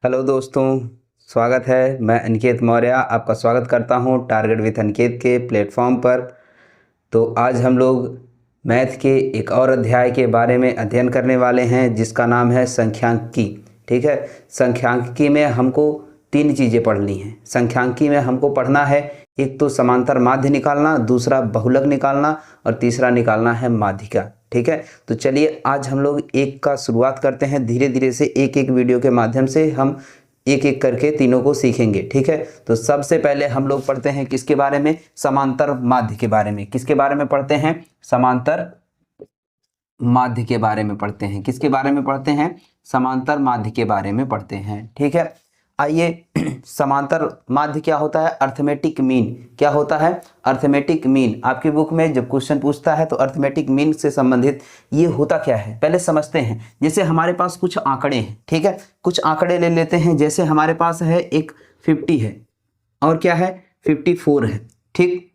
Hello दोस्तों, स्वागत है। मैं अनिकेत मौर्य आपका स्वागत करता हूं टारगेट विथ अनिकेत के प्लेटफॉर्म पर। तो आज हम लोग मैथ के एक और अध्याय के बारे में अध्ययन करने वाले हैं जिसका नाम है संख्यांकी। ठीक है, संख्यांकी में हमको तीन चीज़ें पढ़नी हैं। संख्यांकी में हमको पढ़ना है, एक तो समांतर माध्य निकालना, दूसरा बहुलक निकालना और तीसरा निकालना है माध्यिका। ठीक है, तो चलिए आज हम लोग एक का शुरुआत करते हैं। धीरे धीरे से एक एक वीडियो के माध्यम से हम एक एक करके तीनों को सीखेंगे। ठीक है, तो सबसे पहले हम लोग पढ़ते हैं किसके बारे में? समांतर माध्य के बारे में। किसके बारे में पढ़ते हैं? समांतर माध्य के बारे में पढ़ते हैं। किसके बारे में पढ़ते हैं? समांतर माध्य के बारे में पढ़ते हैं। ठीक है, आइए समांतर माध्य क्या होता है? Arithmetic mean. क्या होता है? Arithmetic mean. आपकी बुक में जब क्वेश्चन पूछता है तो अर्थमेटिक मीन से संबंधित ये होता क्या है पहले समझते हैं। जैसे हमारे पास कुछ आंकड़े हैं, ठीक है, कुछ आंकड़े ले लेते हैं। जैसे हमारे पास है एक 50 है और क्या है 54 है, ठीक,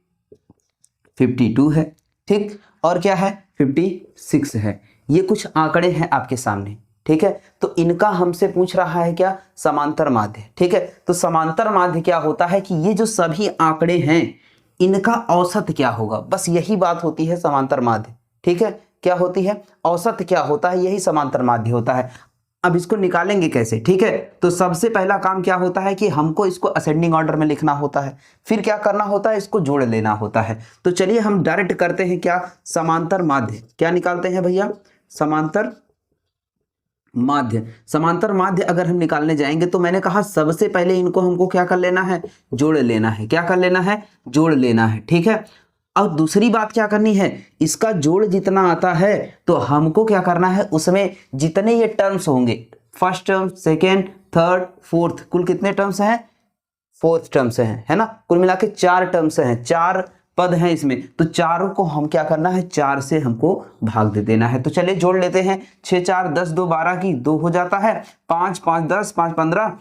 52 है, ठीक, और क्या है 56 है। ये कुछ आंकड़े हैं आपके सामने, ठीक है। तो इनका हमसे पूछ रहा है क्या? समांतर माध्य। ठीक है, तो समांतर माध्य क्या होता है कि ये जो सभी आंकड़े हैं इनका औसत क्या होगा, बस यही बात होती है समांतर माध्य। ठीक है, क्या होती है? औसत क्या होता है, यही समांतर माध्य होता है। अब इसको निकालेंगे कैसे? ठीक है, तो सबसे पहला काम क्या होता है कि हमको इसको असेंडिंग ऑर्डर में लिखना होता है। फिर क्या करना होता है? इसको जोड़ लेना होता है। तो चलिए हम डायरेक्ट करते हैं क्या? समांतर माध्य। क्या निकालते हैं भैया? समांतर माध्य। समांतर माध्य अगर हम निकालने जाएंगे तो मैंने कहा सबसे पहले इनको हमको क्या कर लेना है? जोड़ लेना है। क्या कर लेना है? जोड़ लेना है। ठीक है, और दूसरी बात क्या करनी है? इसका जोड़ जितना आता है तो हमको क्या करना है, उसमें जितने ये टर्म्स होंगे, first term, second, third, fourth, कुल कितने टर्म्स हैं? फोर्थ टर्म्स हैं, है ना। कुल मिला के 4 टर्म्स हैं, 4 पद हैं इसमें। तो चारों को हम क्या करना है? 4 से हमको भाग दे देना है। तो चलिए जोड़ लेते हैं। 6 4 10 2 12 की 2 हो जाता है, 5 5 10 5 15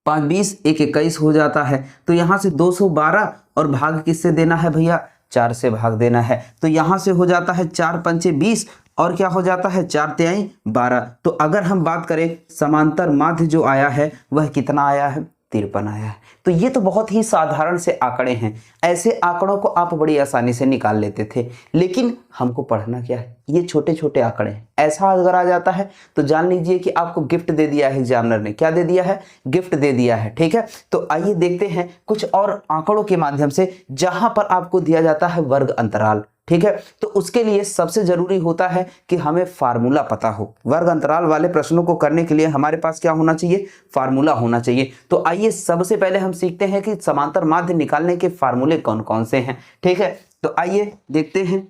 5 20 1 21 हो जाता है। तो यहां से 212 और भाग किससे देना है भैया? 4 से भाग देना है। तो यहां से हो जाता है 4 पंचे 20 और क्या हो जाता है? 4 तिहाई 12। तो अगर हम बात करें समांतर माध्य जो आया है वह कितना आया है? 53 आया है। तो ये तो बहुत ही साधारण से आंकड़े हैं। ऐसे आंकड़ों को आप बड़ी आसानी से निकाल लेते थे, लेकिन हमको पढ़ना क्या है? ये छोटे छोटे आंकड़े हैं। ऐसा अगर आ जाता है तो जान लीजिए कि आपको गिफ्ट दे दिया है एग्जामिनर ने। क्या दे दिया है? गिफ्ट दे दिया है। ठीक है, तो आइए देखते हैं कुछ और आंकड़ों के माध्यम से जहां पर आपको दिया जाता है वर्ग अंतराल। ठीक है, तो उसके लिए सबसे जरूरी होता है कि हमें फार्मूला पता हो। वर्ग अंतराल वाले प्रश्नों को करने के लिए हमारे पास क्या होना चाहिए? फार्मूला होना चाहिए। तो आइए सबसे पहले हम सीखते हैं कि समांतर माध्य निकालने के फार्मूले कौन कौन से हैं। ठीक है, तो आइए देखते हैं।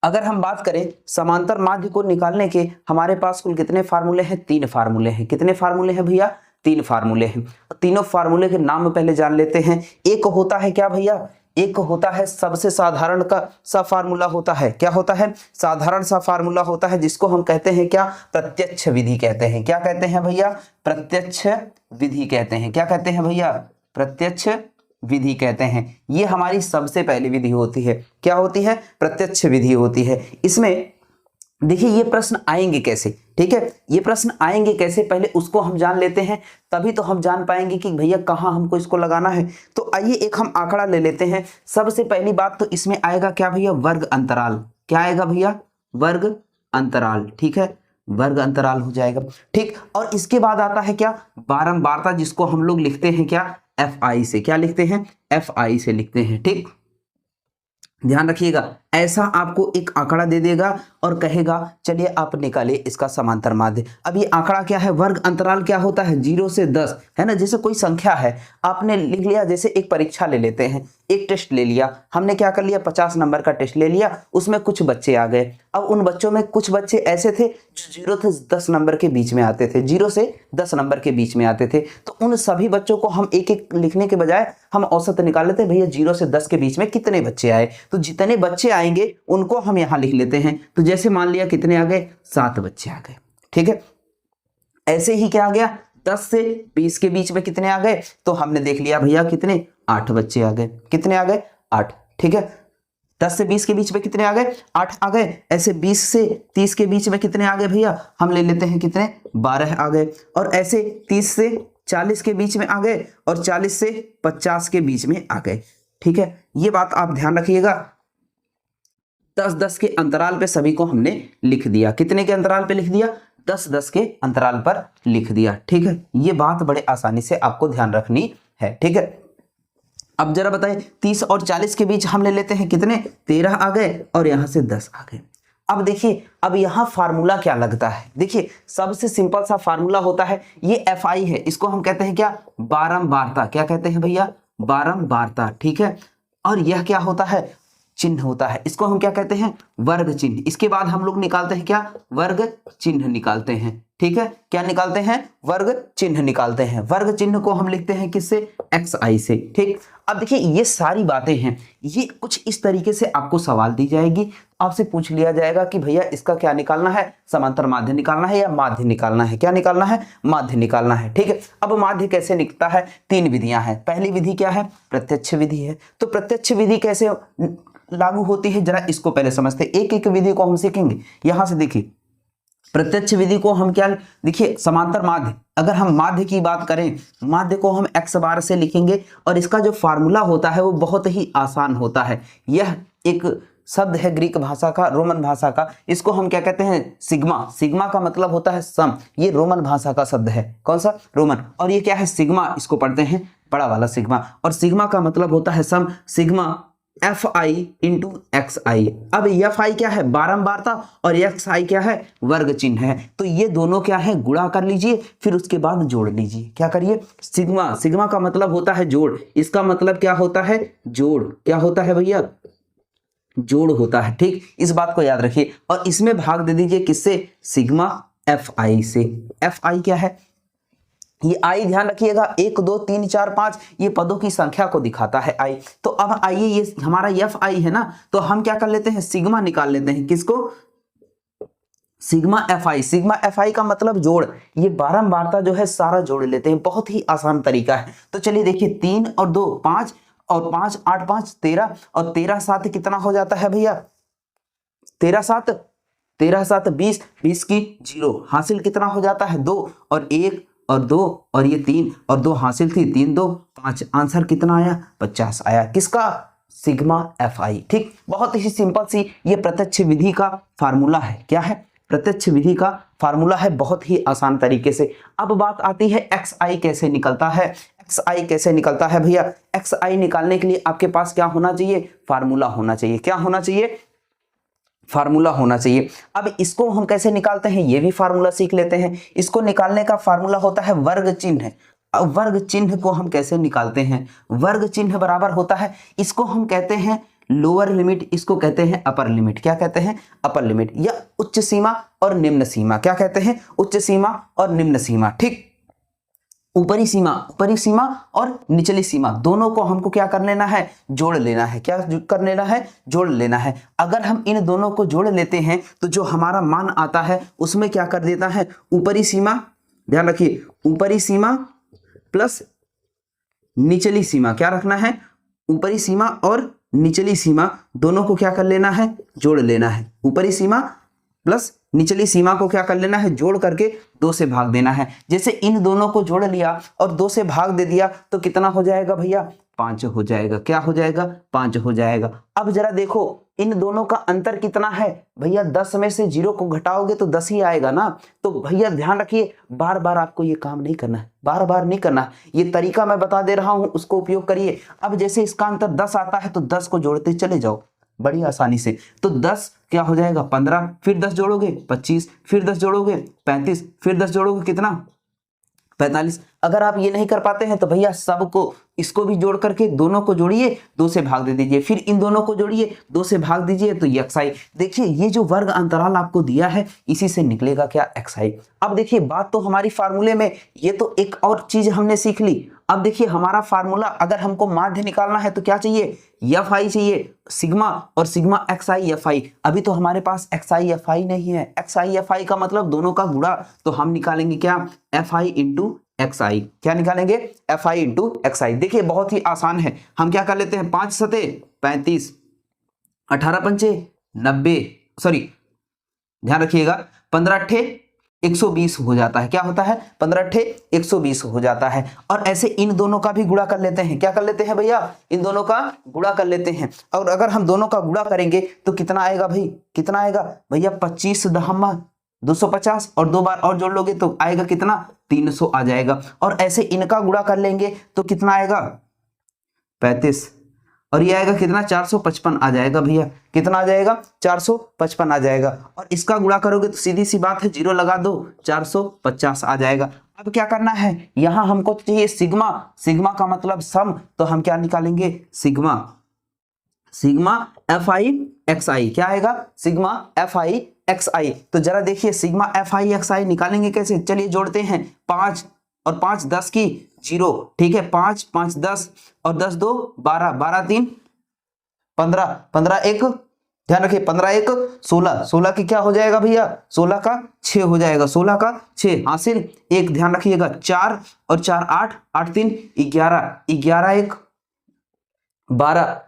अगर हम बात करें समांतर माध्य को निकालने के, हमारे पास कुल कितने फार्मूले हैं? 3 फार्मूले हैं। कितने फार्मूले हैं भैया? 3 फार्मूले हैं। तीनों फार्मूले के नाम पहले जान लेते हैं। एक होता है क्या भैया? एक होता है सबसे साधारण का सा फार्मूला होता है। क्या होता है? साधारण सा फार्मूला होता है, जिसको हम कहते हैं क्या? प्रत्यक्ष विधि कहते हैं। क्या कहते हैं भैया? प्रत्यक्ष विधि कहते हैं। क्या कहते हैं भैया? प्रत्यक्ष विधि कहते हैं। ये हमारी सबसे पहली विधि होती है। क्या होती है? प्रत्यक्ष विधि होती है। इसमें देखिए ये प्रश्न आएंगे कैसे? ठीक है, ये प्रश्न आएंगे कैसे पहले उसको हम जान लेते हैं, तभी तो हम जान पाएंगे कि भैया कहाँ हमको इसको लगाना है। तो आइए एक हम आंकड़ा ले लेते हैं। सबसे पहली बात तो इसमें आएगा क्या भैया? वर्ग अंतराल। क्या आएगा भैया? वर्ग अंतराल। ठीक है, वर्ग अंतराल हो जाएगा। ठीक, और इसके बाद आता है क्या? बारंबारता, जिसको हम लोग लिखते हैं क्या? एफ आई से। क्या लिखते हैं? एफ आई से लिखते हैं। ठीक, ध्यान रखिएगा। ऐसा आपको एक आंकड़ा दे देगा और कहेगा चलिए आप निकालिए इसका समांतर माध्य। अब ये आंकड़ा क्या है? वर्ग अंतराल क्या होता है? 0 से 10, है ना। जैसे कोई संख्या है, आपने लिख लिया। जैसे एक परीक्षा ले लेते हैं, एक टेस्ट ले लिया हमने। क्या कर लिया? 50 नंबर का टेस्ट ले लिया। उसमें कुछ बच्चे आ गए। अब उन बच्चों में कुछ बच्चे ऐसे थे जो 0 से 10 नंबर के बीच में आते थे। 0 से 10 नंबर के बीच में आते थे। तो उन सभी बच्चों को हम एक एक लिखने के बजाय हम औसत निकाल लेते हैं। भैया 0 से 10 के बीच में कितने बच्चे आए, तो जितने बच्चे आएंगे उनको हम यहां लिख लेते हैं। तो जैसे मान लिया कितने आ गए? 7 बच्चे आ गए। ठीक है, ऐसे ही क्या आ गया? 10 से 20 के बीच में कितने आ गए? तो हमने देख लिया भैया कितने? 8 बच्चे आ गए। कितने आ गए? 8। ठीक है, 10 से 20 के बीच में कितने आ गए, 8 आ गए। ऐसे 20 से 30 के बीच में कितने आ गए भैया, हम ले लेते हैं कितने, 12 आ गए। और ऐसे 30 से 40 के बीच में आ गए और 40 से 50 के बीच में आ गए। ठीक है, ये बात आप ध्यान रखिएगा। 10-10 के अंतराल पे सभी को हमने लिख दिया। कितने के अंतराल पे लिख दिया, 10-10 के अंतराल पर लिख दिया। ठीक है, ये बात बड़े आसानी से आपको ध्यान रखनी है। ठीक है, अब जरा बताइए 30 और 40 के बीच हम ले लेते हैं कितने, 13 आ गए और यहां से 10 आ गए। अब देखिए, अब यहां फार्मूला क्या लगता है, देखिए सबसे सिंपल सा फार्मूला होता है, ये FI है, इसको हम कहते हैं क्या, बारंबारता। क्या कहते हैं भैया, बारंबारता। ठीक है, और यह क्या होता है, चिन्ह होता है, इसको हम क्या कहते हैं, वर्ग चिन्ह। इसके बाद हम लोग निकालते हैं क्या, वर्ग चिन्ह निकालते हैं। ठीक है, क्या निकालते हैं, वर्ग चिन्ह निकालते हैं। वर्ग चिन्ह को हम लिखते हैं किससे, XI से। ठीक, अब देखिए ये सारी बातें हैं, ये कुछ इस तरीके से आपको सवाल दी जाएगी, आपसे पूछ लिया जाएगा कि भैया इसका क्या निकालना है, समांतर माध्य निकालना है या माध्य निकालना है। क्या निकालना है, माध्य निकालना है। ठीक है, अब माध्य कैसे निकलता है, 3 विधियां हैं। पहली विधि क्या है, प्रत्यक्ष विधि है। तो प्रत्यक्ष विधि कैसे लागू होती है, जरा इसको पहले समझते हैं। एक एक विधि को हम सीखेंगे। यहां से देखिए, प्रत्यक्ष विधि को हम क्या, देखिए समांतर माध्य, अगर हम माध्य की बात करें, माध्य को हम x बार से लिखेंगे और इसका जो फार्मूला होता है वो बहुत ही आसान होता है। यह एक शब्द है ग्रीक भाषा का, रोमन भाषा का, इसको हम क्या कहते हैं, सिग्मा। सिग्मा का मतलब होता है सम, ये रोमन भाषा का शब्द है। कौन सा, रोमन। और ये क्या है, सिग्मा, इसको पढ़ते हैं बड़ा वाला सिग्मा, और सिग्मा का मतलब होता है सम, सिग्मा FI इंटू XI। अब FI क्या है, बारंबारता, और XI क्या है, वर्ग चिन्ह है। तो ये दोनों क्या है, गुणा कर लीजिए, फिर उसके बाद जोड़ लीजिए। क्या करिए, सिग्मा, सिग्मा का मतलब होता है जोड़, इसका मतलब क्या होता है, जोड़। क्या होता है भैया, जोड़ होता है। ठीक, इस बात को याद रखिए, और इसमें भाग दे दीजिए किससे, सिग्मा FI से। FI क्या है, ये आई ध्यान रखिएगा, 1 2 3 4 5 ये पदों की संख्या को दिखाता है आई। तो अब आइए, ये हमारा FI है ना, तो हम क्या कर लेते हैं, सिग्मा निकाल लेते हैं। किसको, सिग्मा FI। सिग्मा FI का मतलब जोड़, ये बारंबारता जो है सारा जोड़ लेते हैं, बहुत ही आसान तरीका है। तो चलिए देखिए, 3 और 2 5 और 5 8 5 13 और 13 7 कितना हो जाता है भैया, 13 7 20, 20 की 0 हासिल कितना हो जाता है, 2 और 1 और 2 और ये 3 और 2 हासिल थी, 3 2 5, आंसर कितना आया, 50 आया। किसका, सिग्मा FI। ठीक, बहुत ही सिंपल सी ये प्रत्यक्ष विधि का फार्मूला है। क्या है, प्रत्यक्ष विधि का फार्मूला है, बहुत ही आसान तरीके से। अब बात आती है XI कैसे निकलता है। XI कैसे निकलता है भैया, XI निकालने के लिए आपके पास क्या होना चाहिए, फार्मूला होना चाहिए। क्या होना चाहिए, फार्मूला होना चाहिए। अब इसको हम कैसे निकालते हैं, ये भी फार्मूला सीख लेते हैं। इसको निकालने का फार्मूला होता है वर्ग चिन्ह। अब वर्ग चिन्ह को हम कैसे निकालते हैं, वर्ग चिन्ह बराबर होता है, इसको हम कहते हैं लोअर लिमिट, इसको कहते हैं अपर लिमिट। क्या कहते हैं, अपर लिमिट, या उच्च सीमा और निम्न सीमा। क्या कहते हैं, उच्च सीमा और निम्न सीमा। ठीक, ऊपरी सीमा और निचली सीमा दोनों को हमको क्या कर लेना है, जोड़ लेना है। क्या कर लेना है, जोड़ लेना है। अगर हम इन दोनों को जोड़ लेते हैं तो जो हमारा मान आता है उसमें क्या कर देता है, ऊपरी सीमा, ध्यान रखिए, ऊपरी सीमा प्लस निचली सीमा। क्या रखना है, ऊपरी सीमा और निचली सीमा दोनों को क्या कर लेना है, जोड़ लेना है। ऊपरी सीमा प्लस निचली सीमा को क्या कर लेना है, जोड़ करके 2 से भाग देना है। जैसे इन दोनों को जोड़ लिया और 2 से भाग दे दिया तो कितना हो जाएगा भैया, 5 हो जाएगा। क्या हो जाएगा, 5 हो जाएगा। अब जरा देखो इन दोनों का अंतर कितना है भैया, 10 में से 0 को घटाओगे तो 10 ही आएगा ना। तो भैया ध्यान रखिए, बार बार आपको ये काम नहीं करना है, बार बार नहीं करना। ये तरीका मैं बता दे रहा हूं, उसको उपयोग करिए। अब जैसे इसका अंतर 10 आता है तो 10 को जोड़ते चले जाओ बड़ी आसानी से। तो 10 क्या हो जाएगा, 15, फिर 10 जोड़ोगे 25, फिर 10 जोड़ोगे 35, फिर 10 जोड़ोगे कितना, 45। अगर आप ये नहीं कर पाते हैं तो भैया सबको, इसको भी जोड़ करके दोनों को जोड़िए, 2 से भाग दे दीजिए, फिर इन दोनों को जोड़िए, 2 से भाग दीजिए, तो ये XI। देखिए ये जो वर्ग अंतराल आपको दिया है इसी से निकलेगा क्या, XI। अब देखिए बात तो हमारी फार्मूले में, ये तो एक और चीज हमने सीख ली। अब देखिए हमारा फार्मूला, अगर हमको माध्य निकालना है तो क्या चाहिए, FI चाहिए, सिग्मा और सिग्मा XI FI। अभी तो हमारे पास XI FI नहीं है, XI FI का मतलब दोनों का गुणा, तो हम निकालेंगे क्या, FI इंटू XI। क्या निकालेंगे, FI इंटू XI। देखिए बहुत ही आसान है, हम क्या कर लेते हैं, 5 सते 35 18 पंचे 90, सॉरी ध्यान रखिएगा, 15 अट्ठे 120 हो जाता है। क्या होता है? 15 अट्ठे 120 हो जाता है। और ऐसे इन दोनों का भी गुणा कर लेते हैं। क्या कर लेते हैं भैया? इन दोनों का गुणा कर लेते हैं। और अगर हम दोनों का गुणा करेंगे तो कितना आएगा भाई? कितना आएगा भैया? 25 दहम्मा 250, और 2 बार और जोड़ लोगे तो आएगा कितना? 300 आ जाएगा। और ऐसे इनका गुणा कर लेंगे तो कितना आएगा? 35, और ये आएगा कितना? 455 आ जाएगा भैया। कितना आ जाएगा? 455 आ जाएगा। और इसका गुणा करोगे तो सीधी सी बात है, 0 लगा दो, 450 आ जाएगा। अब क्या करना है? यहां हमको चाहिए सिग्मा। सिग्मा का मतलब सम, तो हम क्या निकालेंगे? Sigma. Sigma f i x i. क्या आएगा? Sigma f i x i. तो जरा देखिए sigma f i x i निकालेंगे कैसे? चलिए जोड़ते हैं। 5 और 5 10 की 0, ठीक है। 5 5 10 और 10 2 12, 12 3 15, 15 1, ध्यान रखिए 15 1 16, 16 की क्या हो जाएगा भैया? 16 का 6 हो जाएगा। 16 का 6 हासिल। एक ध्यान रखिएगा, 4 और 4 8, 8 3 11, 11 1 12,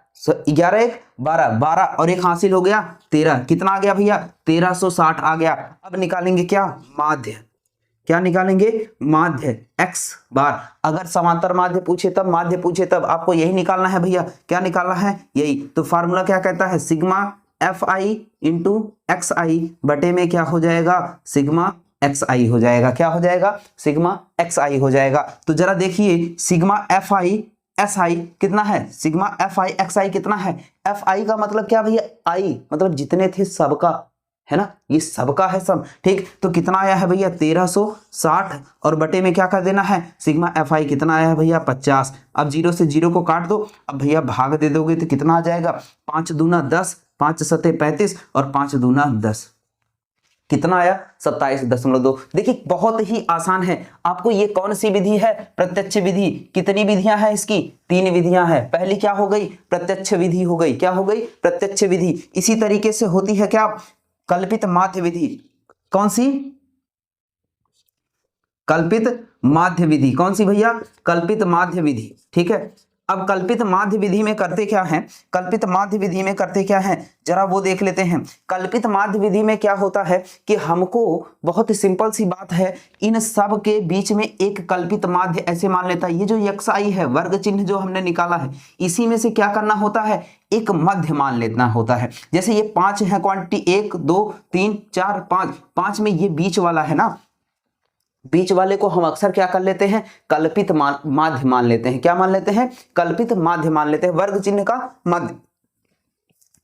11 1 12, 12 और एक हासिल हो गया 13। कितना आ गया भैया? 1360 आ गया। अब निकालेंगे क्या? माध्य। क्या निकालेंगे? माध्य x बार। अगर समांतर माध्य पूछे तब, माध्य पूछे तब, आपको यही निकालना है भैया। क्या निकालना है? यही। तो फार्मूला क्या कहता है? Sigma f i into x i बटे में क्या हो जाएगा? सिग्मा एक्स आई हो जाएगा। क्या हो जाएगा? सिग्मा एक्स आई हो जाएगा। तो जरा देखिए sigma f I S I कितना है? सिग्मा एफ आई एक्स आई कितना है? एफ आई का मतलब क्या भैया? आई मतलब जितने थे सबका, है ना, ये सबका है सब, ठीक। तो कितना आया है भैया? 1360, और बटे में क्या कर देना है? सिग्मा एफ आई कितना आया है भैया? 50। अब 0 से 0 को काट दो। अब भैया भाग दे दोगे तो कितना आ जाएगा? 5 दूना 10, 5 सते 35 और 5 दूना 10, कितना आया? 27.2। देखिए बहुत ही आसान है। आपको ये कौन सी विधि है? प्रत्यक्ष विधि। कितनी विधियां हैं इसकी? 3 विधियां हैं। पहली क्या हो गई? प्रत्यक्ष विधि हो गई। क्या हो गई? प्रत्यक्ष विधि। इसी तरीके से होती है क्या? कल्पित माध्य विधि। कौन सी? कल्पित माध्य विधि। कौन सी भैया? कल्पित माध्य विधि, ठीक है। अब कल्पित माध्य विधि में करते क्या हैं? कल्पित माध्य विधि में करते क्या हैं, जरा वो देख लेते हैं। कल्पित माध्य विधि में क्या होता है कि हमको बहुत सिंपल सी बात है, इन सब के बीच में एक कल्पित माध्य ऐसे मान लेता है। ये जो एक्स आई है, वर्ग चिन्ह जो हमने निकाला है, इसी में से क्या करना होता है? एक मध्य मान लेना होता है। जैसे ये 5 है क्वांटिटी, 1 2 3 4 5, 5 में ये बीच वाला है ना, बीच वाले को हम अक्सर क्या कर लेते हैं? कल्पित माध्य मान लेते हैं। क्या मान लेते हैं? कल्पित माध्य मान लेते हैं, वर्ग चिन्ह का मध्य।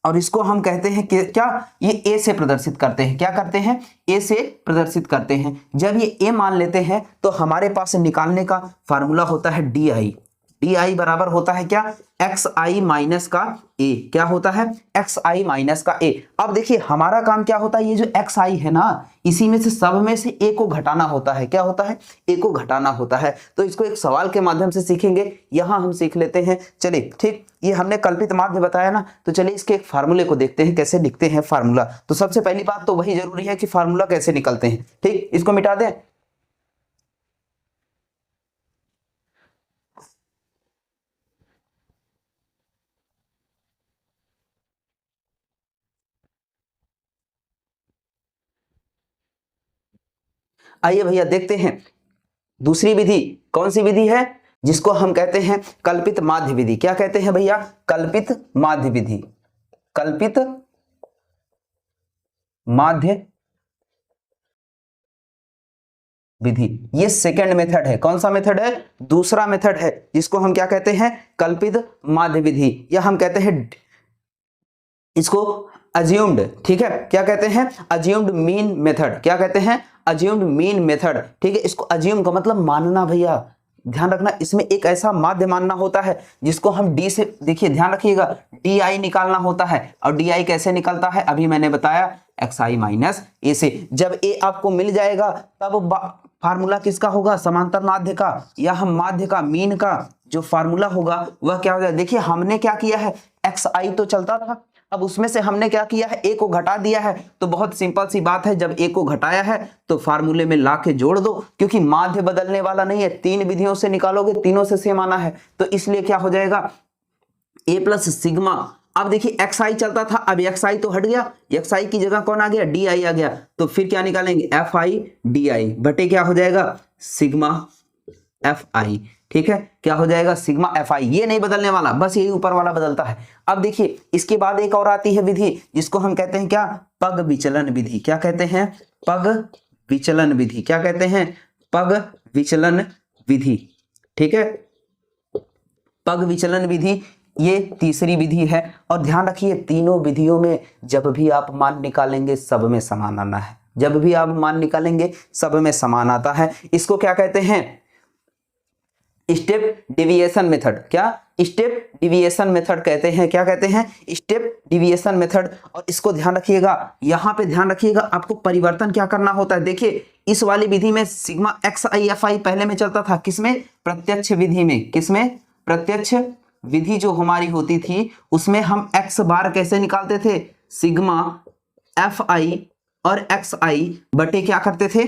और इसको हम कहते हैं कि क्या? ये ए से प्रदर्शित करते हैं। क्या करते हैं? ए से प्रदर्शित करते हैं। जब ये ए मान लेते हैं तो हमारे पास निकालने का फार्मूला होता है डी आई। डी आई बराबर होता है क्या? एक्स आई माइनस का ए। क्या होता है? एक्स आई माइनस का ए। अब देखिए हमारा काम क्या होता है? ये जो एक्स आई है ना, इसी में से सब में से ए को घटाना होता है। क्या होता है? ए को घटाना होता है। तो इसको एक सवाल के माध्यम से सीखेंगे, यहां हम सीख लेते हैं। चलिए ठीक, ये हमने कल्पित माध्य बताया ना, तो चलिए इसके एक फार्मूले को देखते हैं कैसे लिखते हैं फार्मूला। तो सबसे पहली बात तो वही जरूरी है कि फार्मूला कैसे निकलते हैं। ठीक, इसको मिटा दें। आइए भैया देखते हैं दूसरी विधि। कौन सी विधि है? जिसको हम कहते हैं कल्पित माध्य विधि। क्या कहते हैं भैया? कल्पित माध्य विधि। कल्पित माध्य विधि, ये सेकंड मेथड है। कौन सा मेथड है? दूसरा मेथड है, जिसको हम क्या कहते हैं? कल्पित माध्य विधि, या हम कहते हैं इसको अज्यूम्ड। ठीक है, क्या कहते हैं? Assumed mean method. क्या कहते हैं? Assumed mean method. ठीक है, इसको अज्यूम का मतलब मानना भैया, ध्यान रखना। इसमें एक ऐसा माध्य मानना होता है जिसको हम डी से, देखिए ध्यान रखिएगा, डी आई निकालना होता है। और डी आई कैसे निकलता है? अभी मैंने बताया, एक्स आई माइनस ए से। जब ए आपको मिल जाएगा तब फार्मूला किसका होगा? समांतर माध्य का, या हम माध्य का, मीन का जो फार्मूला होगा वह क्या हो जाएगा? देखिए हमने क्या किया है, एक्स आई तो चलता था, अब उसमें से हमने क्या किया है? ए को घटा दिया है। तो बहुत सिंपल सी बात है, जब ए को घटाया है तो फार्मूले में ला के जोड़ दो, क्योंकि माध्य बदलने वाला नहीं है। 3 विधियों से निकालोगे, तीनों से सेम आना है, तो इसलिए क्या हो जाएगा? ए प्लस सिग्मा अब देखिए एक्स आई चलता था, अब एक्स आई तो हट गया, एक्स आई की जगह कौन आ गया, डी आई आ गया। तो फिर क्या निकालेंगे, एफ आई डी आई बटे क्या हो जाएगा, सिग्मा एफ आई। ठीक है, क्या हो जाएगा, सिग्मा एफ आई। ये नहीं बदलने वाला, बस यही ऊपर वाला बदलता है। अब देखिए इसके बाद एक और आती है विधि, जिसको हम कहते हैं क्या, पग विचलन विधि। क्या कहते हैं, पग विचलन विधि। क्या कहते हैं, पग विचलन विधि। ठीक है, पग विचलन विधि ये तीसरी विधि है। और ध्यान रखिए तीनों विधियों में जब भी आप मान निकालेंगे सब में समान आना है, जब भी आप मान निकालेंगे सब में समान आता है। इसको क्या कहते हैं, स्टेप डिविएशन मेथड। क्या, स्टेप डिविएशन मेथड कहते हैं। क्या कहते हैं, स्टेप डिविएशन मेथड। और इसको ध्यान रखिएगा, यहां पे ध्यान रखिएगा, आपको परिवर्तन क्या करना होता है। देखिए इस वाली विधि में सिग्मा एक्स आई एफ आई पहले में चलता था, किसमें, प्रत्यक्ष विधि में। किसमें, प्रत्यक्ष विधि जो हमारी होती थी उसमें हम एक्स बार कैसे निकालते थे, सिग्मा एफ आई और एक्स आई बटे क्या करते थे,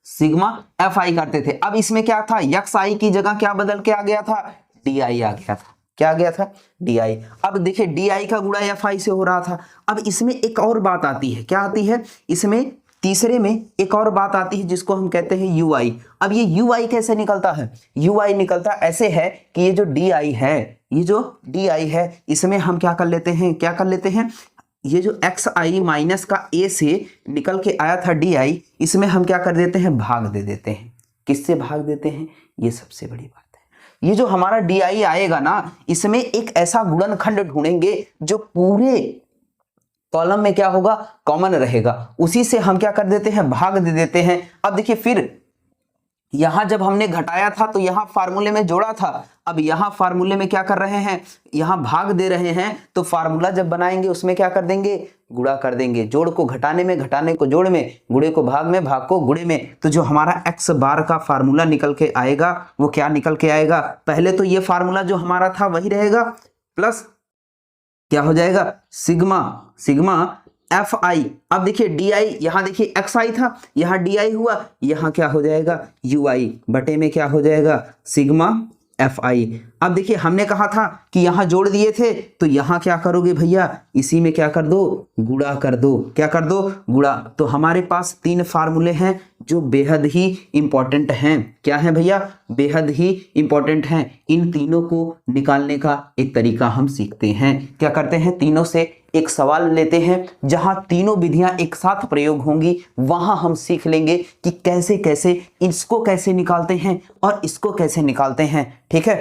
सिग्मा एफ आई करते थे। अब इसमें क्या था, एक्स आई की जगह क्या बदल के आ गया था, डी आई आ गया था। क्या आ गया था, डी आई। अब देखिए डी आई का गुणा एफ आई से हो रहा था। अब इसमें एक और बात आती है, क्या आती है, इसमें तीसरे में एक और बात आती है जिसको हम कहते हैं यू आई। अब ये यू आई कैसे निकलता है, यू आई निकलता ऐसे है कि ये जो डी आई है, ये जो डी आई है, इसमें हम क्या कर लेते हैं, क्या कर लेते हैं, ये जो एक्स आई माइनस का ए से निकल के आया था डी आई, इसमें हम क्या कर देते हैं, भाग दे देते हैं। किससे भाग देते हैं, ये सबसे बड़ी बात है। ये जो हमारा डी आई आएगा ना, इसमें एक ऐसा गुणनखंड ढूंढेंगे जो पूरे कॉलम में क्या होगा, कॉमन रहेगा, उसी से हम क्या कर देते हैं, भाग दे देते हैं। अब देखिए फिर यहां जब हमने घटाया था तो यहां फार्मूले में जोड़ा था, अब यहां फार्मूले में क्या कर रहे हैं, यहां भाग दे रहे हैं। तो फार्मूला जब बनाएंगे उसमें क्या कर देंगे, गुणा कर देंगे। जोड़ को घटाने में, घटाने को जोड़ में, गुणे को भाग में, भाग को गुणे में। तो जो हमारा एक्स बार का फार्मूला निकल के आएगा वो क्या निकल के आएगा, पहले तो ये फार्मूला जो हमारा था वही रहेगा, प्लस क्या हो जाएगा, सिग्मा सिग्मा एफ आई। अब देखिए डी आई, यहां देखिए एक्स आई था, यहां डी आई हुआ, यहां क्या हो जाएगा, यू आई बटे में क्या हो जाएगा, सिग्मा एफ आई। अब देखिए हमने कहा था कि यहां जोड़ दिए थे, तो यहां क्या करोगे भैया, इसी में क्या कर दो, गुणा कर दो। क्या कर दो, गुणा। तो हमारे पास तीन फार्मूले हैं जो बेहद ही इंपॉर्टेंट हैं। क्या है भैया, बेहद ही इंपॉर्टेंट हैं। इन तीनों को निकालने का एक तरीका हम सीखते हैं। क्या करते हैं, तीनों से एक सवाल लेते हैं, जहां तीनों विधियां एक साथ प्रयोग होंगी, वहां हम सीख लेंगे कि कैसे कैसे इसको कैसे निकालते हैं और इसको कैसे निकालते हैं। ठीक है,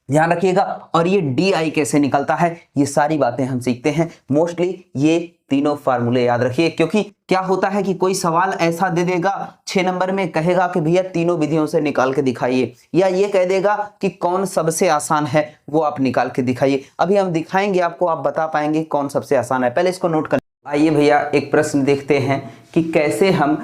ध्यान रखिएगा। और ये डी आई कैसे निकलता है, ये सारी बातें हम सीखते हैं। मोस्टली ये तीनों फार्मूले याद रखिए, क्योंकि क्या होता है कि कोई सवाल ऐसा दे देगा 6 नंबर में, कहेगा कि भैया तीनों विधियों से निकाल के दिखाइए, या ये कह देगा कि कौन सबसे आसान है वो आप निकाल के दिखाइए। अभी हम दिखाएंगे आपको, आप बता पाएंगे कौन सबसे आसान है। पहले इसको नोट कर। आइए भैया एक प्रश्न देखते हैं कि कैसे हम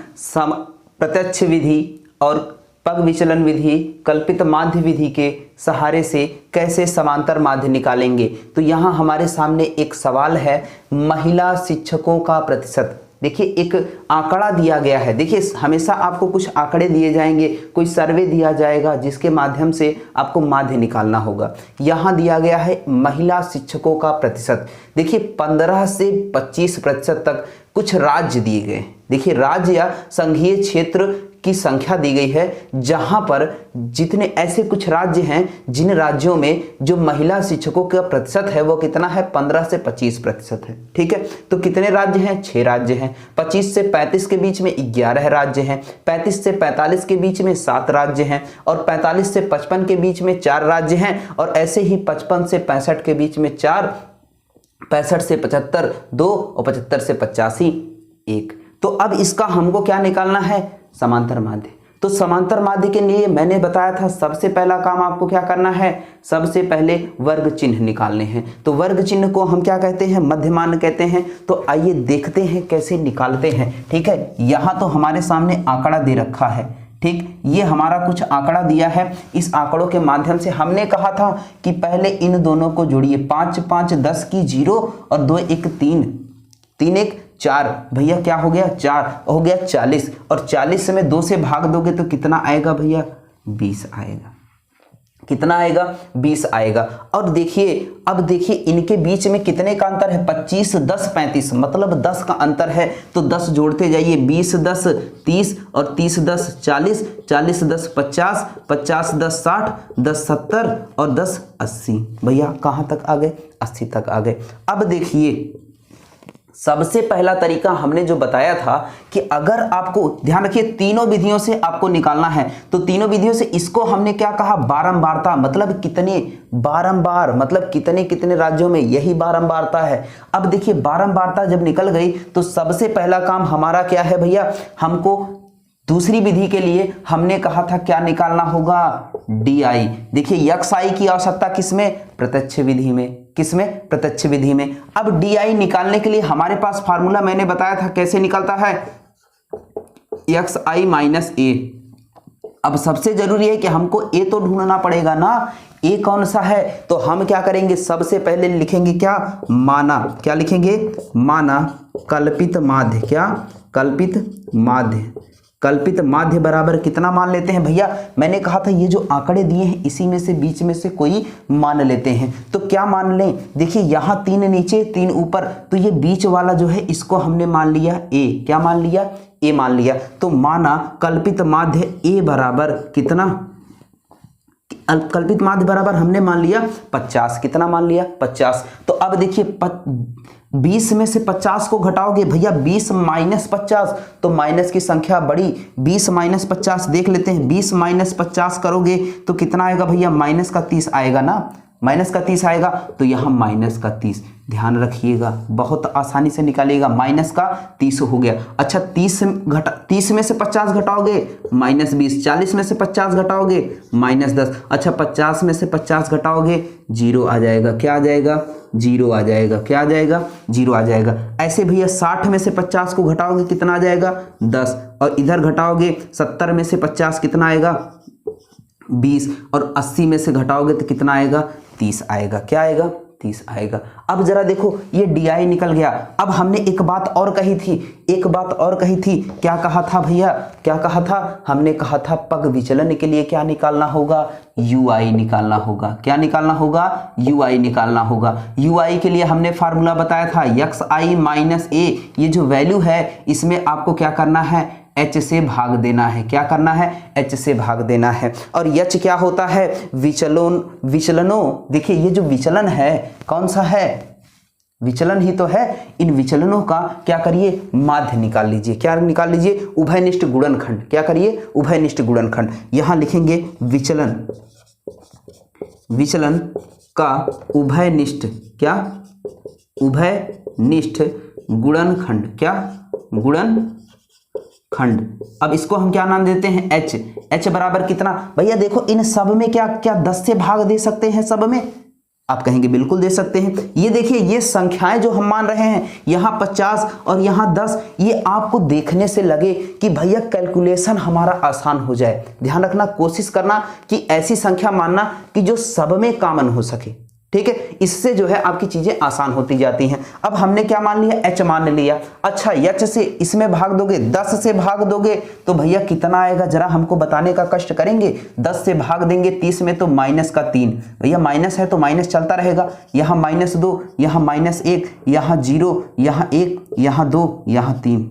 प्रत्यक्ष विधि और पग विचलन विधि, कल्पित माध्य विधि के सहारे से कैसे समांतर माध्य निकालेंगे। तो यहाँ हमारे सामने एक सवाल है, महिला शिक्षकों का प्रतिशत। देखिए एक आंकड़ा दिया गया है। देखिए हमेशा आपको कुछ आंकड़े दिए जाएंगे, कोई सर्वे दिया जाएगा जिसके माध्यम से आपको माध्य निकालना होगा। यहाँ दिया गया है महिला शिक्षकों का प्रतिशत। देखिए 15 से 25% तक कुछ राज्य दिए गए। देखिए राज्य या संघीय क्षेत्र की संख्या दी गई है, जहां पर जितने ऐसे कुछ राज्य हैं जिन राज्यों में जो महिला शिक्षकों का प्रतिशत है वो कितना है, 15 से 25% है। ठीक है, तो कितने राज्य हैं, 6 राज्य हैं। 25 से 35 के बीच में 11 राज्य हैं। 35 से 45 के बीच में 7 राज्य हैं। और 45 से 55 के बीच में 4 राज्य हैं। और ऐसे ही 55 से 65 के बीच में 4, 65 से 75 2 और 75 से 85 1। तो अब इसका हमको क्या निकालना है, समांतर माध्य। तो समांतर माध्य के लिए मैंने बताया था सबसे पहला काम आपको क्या करना है, सबसे पहले वर्ग चिन्ह निकालने हैं। तो वर्ग चिन्ह को हम क्या कहते हैं, मध्यमान कहते हैं। तो आइए देखते हैं कैसे निकालते हैं। ठीक है, यहाँ तो हमारे सामने आंकड़ा दे रखा है। ठीक, ये हमारा कुछ आंकड़ा दिया है। इस आंकड़ों के माध्यम से हमने कहा था कि पहले इन दोनों को जोड़िए। 5 5 10 की 0 और 2 1 3, 3 1 4, भैया क्या हो गया, 4 हो गया 40। और 40 में 2 से भाग दोगे तो कितना आएगा भैया, 20 आएगा। कितना आएगा 20 आएगा। और देखिए अब देखिए इनके बीच में कितने का अंतर है 25 10 35 मतलब 10 का अंतर है। तो 10 जोड़ते जाइए 20 10 30 और 30 10 40 40 10 50 50 10 60 10 70 और 10 80। भैया कहाँ तक आ गए 80 तक आ गए। अब देखिए सबसे पहला तरीका हमने जो बताया था कि अगर आपको ध्यान रखिए तीनों विधियों से आपको निकालना है तो तीनों विधियों से इसको हमने क्या कहा बारंबारता मतलब कितने बारंबार मतलब कितने कितने राज्यों में यही बारंबारता है। अब देखिए बारंबारता जब निकल गई तो सबसे पहला काम हमारा क्या है भैया, हमको दूसरी विधि के लिए हमने कहा था क्या निकालना होगा DI। देखिए XI की आवश्यकता किसमें प्रत्यक्ष विधि में, किसमें प्रत्यक्ष विधि में। अब DI निकालने के लिए हमारे पास फार्मूला मैंने बताया था कैसे निकलता है XI माइनस A। अब सबसे जरूरी है कि हमको A तो ढूंढना पड़ेगा ना, A कौन सा है। तो हम क्या करेंगे सबसे पहले लिखेंगे क्या माना, क्या लिखेंगे माना कल्पित माध्य, क्या कल्पित माध्य। कल्पित माध्य बराबर कितना मान लेते हैं भैया, मैंने कहा था ये जो आंकड़े दिए हैं इसी में से बीच में से कोई मान लेते हैं। तो क्या मान लें, देखिए यहाँ 3 नीचे 3 ऊपर, तो ये बीच वाला जो है इसको हमने मान लिया A, क्या मान लिया A मान लिया। तो माना कल्पित माध्य A बराबर कितना, कल्पित माध्य बराबर हमने मान लिया 50, कितना मान लिया 50। तो अब देखिए 20 में से 50 को घटाओगे भैया 20 माइनस 50, तो माइनस की संख्या बड़ी, 20 माइनस 50 देख लेते हैं, 20 माइनस 50 करोगे तो कितना आएगा भैया माइनस का 30 आएगा ना, माइनस का 30 आएगा। तो यहाँ माइनस का 30 ध्यान रखिएगा, बहुत आसानी से निकालिएगा, माइनस का 30 हो गया। अच्छा 30 में से 50 घटाओगे माइनस 20, 40 में से 50 घटाओगे माइनस 10, अच्छा 50 में से 50 घटाओगे 0 आ जाएगा, क्या आ जाएगा 0 आ जाएगा, क्या आ जाएगा 0 आ जाएगा। ऐसे भैया 60 में से 50 को घटाओगे कितना आ जाएगा 10, और इधर घटाओगे 70 में से 50 कितना आएगा 20, और 80 में से घटाओगे तो कितना आएगा 30 आएगा, क्या आएगा 30 आएगा। अब जरा देखो ये DI निकल गया। अब हमने एक बात और कही थी, एक बात और कही थी, क्या कहा था भैया, क्या कहा था, हमने कहा था पग विचलन के लिए क्या निकालना होगा UI निकालना होगा, क्या निकालना होगा UI निकालना होगा। UI के लिए हमने फार्मूला बताया था XI माइनस A, ये जो वैल्यू है इसमें आपको क्या करना है H से भाग देना है, क्या करना है H से भाग देना है। और H क्या होता है विचलनों, देखिए ये जो विचलन है कौन सा है, विचलन ही तो है। इन विचलनों का क्या करिए माध्य निकाल लीजिए, क्या निकाल लीजिए उभयनिष्ठ गुणनखंड, क्या करिए उभयनिष्ठ गुणनखंड। यहां लिखेंगे विचलन, विचलन का उभयनिष्ठ, क्या उभयनिष्ठ गुणनखंड, क्या गुणनखंड। अब इसको हम क्या नाम देते हैं H। H बराबर कितना भैया, देखो इन सब में क्या क्या 10 से भाग दे सकते हैं, सब में आप कहेंगे बिल्कुल दे सकते हैं। ये देखिए ये संख्याएं जो हम मान रहे हैं यहाँ 50 और यहाँ 10, ये आपको देखने से लगे कि भैया कैलकुलेशन हमारा आसान हो जाए। ध्यान रखना, कोशिश करना कि ऐसी संख्या मानना कि जो सब में कॉमन हो सके, ठीक है, इससे जो है आपकी चीजें आसान होती जाती हैं। अब हमने क्या मान लिया H मान लिया। अच्छा H से इसमें भाग दोगे, 10 से भाग दोगे तो भैया कितना आएगा, जरा हमको बताने का कष्ट करेंगे। 10 से भाग देंगे 30 में तो माइनस का 3, भैया माइनस है तो माइनस चलता रहेगा, यहाँ -2, यहाँ -1, यहाँ 0, यहाँ 1, यहाँ 2, यहाँ 3।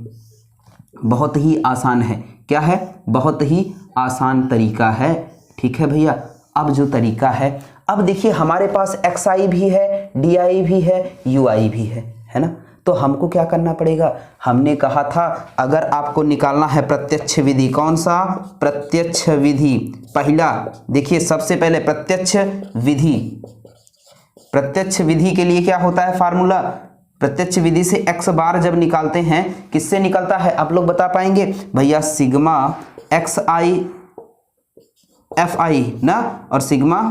बहुत ही आसान है, क्या है बहुत ही आसान तरीका है, ठीक है भैया। अब जो तरीका है, अब देखिए हमारे पास XI भी है, DI भी है, UI भी है ना। तो हमको क्या करना पड़ेगा, हमने कहा था अगर आपको निकालना है प्रत्यक्ष विधि, कौन सा प्रत्यक्ष विधि, पहला देखिए सबसे पहले प्रत्यक्ष विधि, प्रत्यक्ष विधि के लिए क्या होता है फार्मूला, प्रत्यक्ष विधि से x बार जब निकालते हैं किससे निकलता है आप लोग बता पाएंगे भैया, सिग्मा XI FI ना, और सिग्मा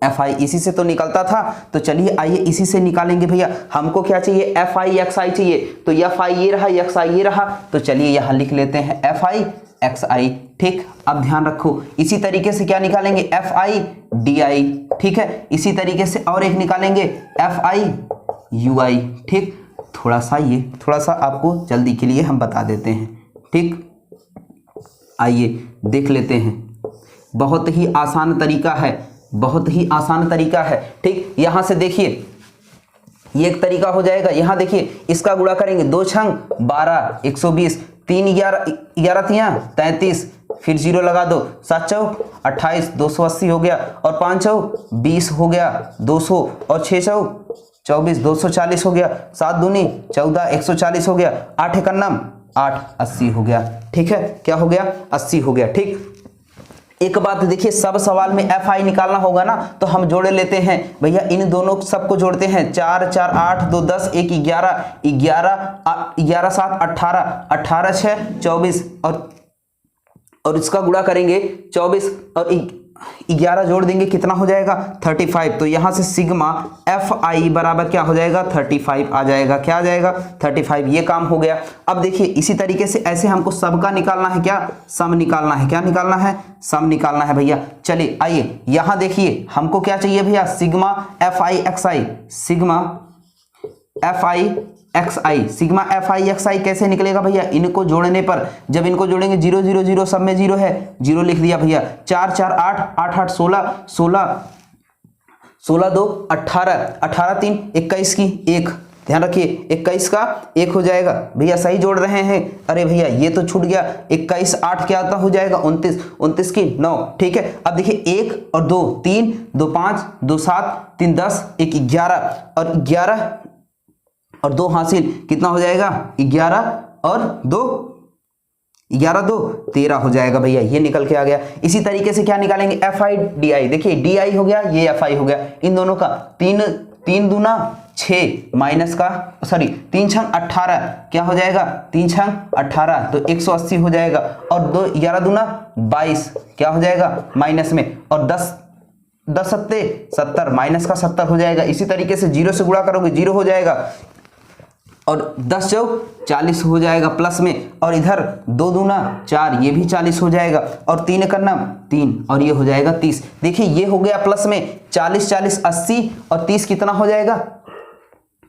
FI इसी से तो निकलता था। तो चलिए आइए इसी से निकालेंगे भैया। हमको क्या चाहिए FI XI चाहिए, तो FI ये रहा XI ये रहा, तो चलिए यहाँ लिख लेते हैं FI XI, ठीक। अब ध्यान रखो इसी तरीके से क्या निकालेंगे FI DI, ठीक है। इसी तरीके से और एक निकालेंगे FI UI, ठीक। थोड़ा सा आपको जल्दी के लिए हम बता देते हैं, ठीक। आइए देख लेते हैं बहुत ही आसान तरीका है, बहुत ही आसान तरीका है। ठीक, यहां से देखिए ये एक तरीका हो जाएगा। यहां देखिए इसका गुणा करेंगे, 2 छंग 12 120, 3 11 11 तिया 33, फिर 0 लगा दो, 7 चौक 28 280 हो गया, और 5 चौक 20 हो गया 200, और 6 चौक 24 240 हो गया, 7 दूनी 14 140 हो गया, 8 एकन्नम 8 80 हो गया। ठीक है, क्या हो गया? 80 हो गया। ठीक, एक बात देखिए, सब सवाल में एफ आई निकालना होगा ना, तो हम जोड़े लेते हैं भैया, इन दोनों सबको जोड़ते हैं। 4 4 8 2 10 1 11 11 11 7 18 18 6 24, और इसका गुणा करेंगे 24 और 11 जोड़ देंगे, कितना हो जाएगा? 35। तो यहां से सिग्मा एफ आई बराबर क्या हो जाएगा? 35 आ जाएगा। क्या आ जाएगा? 35। ये काम हो गया। अब देखिए इसी तरीके से ऐसे हमको सबका निकालना है, क्या? सम निकालना है। क्या निकालना है? सम निकालना है भैया। चलिए आइए यहां देखिए हमको क्या चाहिए भैया? Sigma f i x i, sigma f i x i, sigma f i x i कैसे निकलेगा भैया? इनको जोड़ने पर, जब इनको जोड़ेंगे 0 0 0, सब में 0 है, 0 लिख दिया भैया। 4 4 8 8 8 16 16 16 2 18 18 3 21 की 1, ध्यान रखिए 21 का 1 हो जाएगा भैया। सही जोड़ रहे हैं? अरे भैया ये तो छूट गया। 21 8 क्या आता हो जाएगा? 29 29 की 9। ठीक है, अब देखिए 1 और 2 3 2 5 2 7 3 10 1 11, और 11 और 2 हासिल, कितना हो जाएगा? 11 और 2 11 2 13 हो जाएगा भैया। ये निकल के आ गया। इसी तरीके से क्या निकालेंगे? एफ आई डी आई, देखिए डी आई हो गया, ये एफ आई हो गया, इन दोनों का 3 दूना 6 माइनस का, सॉरी 3 छंग 18, क्या हो जाएगा? 3 छंग 18, तो 180 हो जाएगा, और 2 11 दूना 22, क्या हो जाएगा? माइनस में, और 10 10 सत्ते 70, माइनस का 70 हो जाएगा। इसी तरीके से 0 से गुणा करोगे 0 हो जाएगा, और 10 चौक 40 हो जाएगा प्लस में, और इधर 2 दूना 4, ये भी 40 हो जाएगा, और 3 एकन्नम 3, और ये हो जाएगा 30। देखिए ये हो गया प्लस में 40 40 80, और 30 कितना हो जाएगा?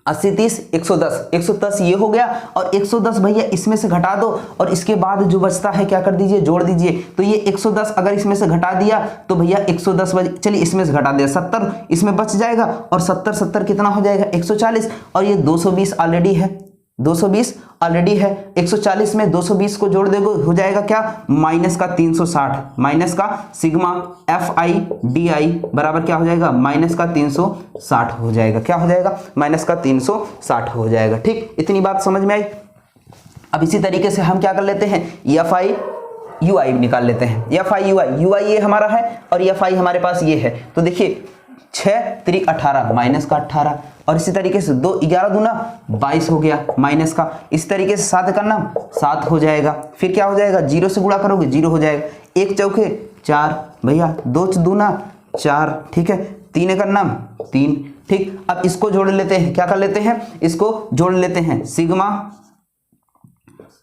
80 30 110, 110 ये हो गया, और 110 भैया इसमें से घटा दो, और इसके बाद जो बचता है क्या कर दीजिए? जोड़ दीजिए। तो ये 110 अगर इसमें से घटा दिया तो भैया 110 चलिए इसमें से घटा दिया 70 इसमें बच जाएगा, और 70 70 कितना हो जाएगा? 140, और ये 220 ऑलरेडी है, 220 ऑलरेडी है। 140 में 220 को जोड़ देगो, हो जाएगा क्या? माइनस का 360, माइनस का sigma f I D I बराबर क्या हो जाएगा? माइनस का 360 हो जाएगा। क्या हो जाएगा? माइनस का 360 हो जाएगा। ठीक, इतनी बात समझ में आई। अब इसी तरीके से हम क्या कर लेते हैं? एफ आई यू आई निकाल लेते हैं। एफ आई यू आई ये हमारा है, और एफ आई हमारे पास ये है। तो देखिए 6 3 18, माइनस का 18, और इसी तरीके से 2 11 दूना 22 हो गया, माइनस का। इस तरीके से 7 करना 7 हो जाएगा। फिर क्या हो जाएगा? 0 से गुणा करोगे 0 हो जाएगा। 1 चौके 4 भैया, 2 दूना 4, ठीक है, 3 करना 3। ठीक, अब इसको जोड़ लेते हैं। क्या कर लेते हैं? इसको जोड़ लेते हैं। Sigma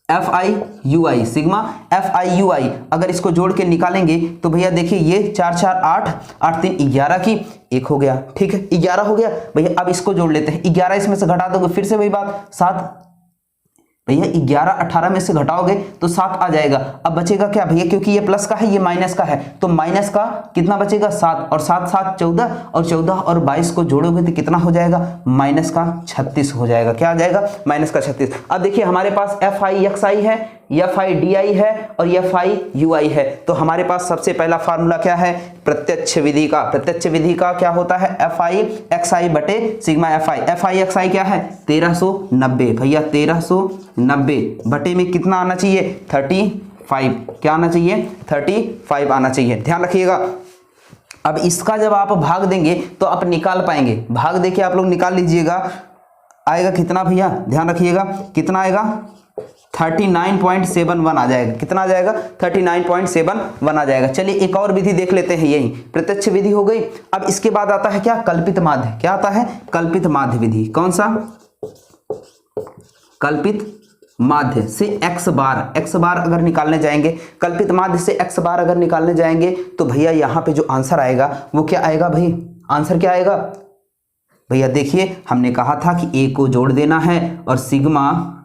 f i u i, sigma f i u i, अगर इसको जोड़ के निकालेंगे तो भैया देखिए ये 4 4 8 8 3 11 की 1 हो गया। ठीक है, 11 हो गया भैया। अब इसको जोड़ लेते हैं। 11 इसमें से घटा दोगे, फिर से वही बात 7 भैया, 11 18 में से घटाओगे तो 7 आ जाएगा। अब बचेगा क्या भैया? क्योंकि ये प्लस का है, ये माइनस का है, तो माइनस का कितना बचेगा? 7, और 7 7 14, और 14 और 22 को जोड़ोगे तो कितना हो जाएगा? माइनस का 36 हो जाएगा। क्या आ जाएगा? माइनस का 36। अब देखिए हमारे पास एफ आई एक्स आई है, एफ आई डी आई है, और एफ आई यू आई है। तो हमारे पास सबसे पहला फार्मूला क्या है? प्रत्यक्ष विधि का। प्रत्यक्ष विधि का क्या होता है? एफ आई एक्स आई बटे sigma f i. F i x i क्या है? 1390 भैया, 1390 बटे में कितना आना चाहिए? 35। क्या आना चाहिए? 35 आना चाहिए। ध्यान रखिएगा। अब इसका जब आप भाग देंगे तो आप निकाल पाएंगे। भाग देके आप लोग निकाल लीजिएगा, आएगा कितना भैया? ध्यान रखिएगा, कितना आएगा? 39.71 आ जाएगा। कितना आ जाएगा? 39.71 आ जाएगा। चलिए एक और विधि देख लेते हैं। यही प्रत्यक्ष विधि हो गई। अब इसके बाद आता है क्या? कल्पित माध्य। क्या आता है? कल्पित माध्य विधि। कौन सा? कल्पित माध्य से x बार अगर निकालने जाएंगे, कल्पित माध्य से x बार अगर निकालने जाएंगे तो भैया यहाँ पे जो आंसर आएगा वो क्या आएगा भाई? आंसर क्या आएगा भैया? देखिए हमने कहा था कि a को जोड़ देना है, और सिग्मा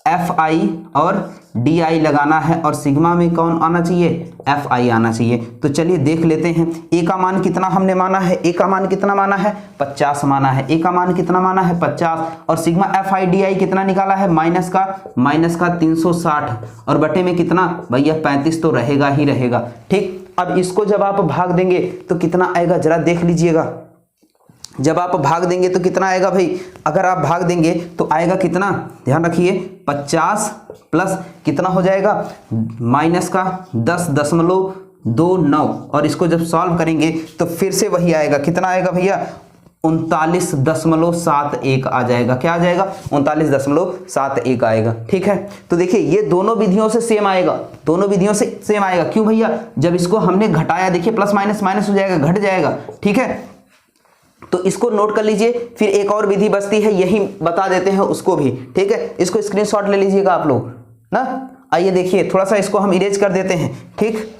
एफ आई और डी आई लगाना है और सिग्मा में कौन आना चाहिए, एफ आई आना चाहिए। तो चलिए देख लेते हैं। ए का मान कितना हमने माना है, ए का मान कितना माना है 50 माना है, ए का मान कितना माना है 50 और sigma f I D I कितना निकाला है माइनस का 360 और बटे में कितना भैया 35 तो रहेगा ही रहेगा। ठीक, अब इसको जब आप भाग देंगे तो कितना आएगा जरा देख लीजिएगा। जब आप भाग देंगे तो कितना आएगा भाई, अगर आप भाग देंगे तो आएगा कितना, ध्यान रखिए 50 प्लस कितना हो जाएगा माइनस का 10.29 और इसको जब सॉल्व करेंगे तो फिर से वही आएगा, कितना आएगा भैया 39.71 आ जाएगा। क्या आ जाएगा 39.71 आएगा। ठीक है, तो देखिए ये दोनों विधियों से सेम आएगा, दोनों विधियों से सेम आएगा। क्यों भैया, जब इसको हमने घटाया देखिए प्लस माइनस माइनस हो जाएगा, घट जाएगा। ठीक है, तो इसको नोट कर लीजिए। फिर एक और विधि बचती है, यही बता देते हैं उसको भी। ठीक है, इसको स्क्रीनशॉट ले लीजिएगा आप लोग ना। आइए देखिए, थोड़ा सा इसको हम इरेज कर देते हैं। ठीक,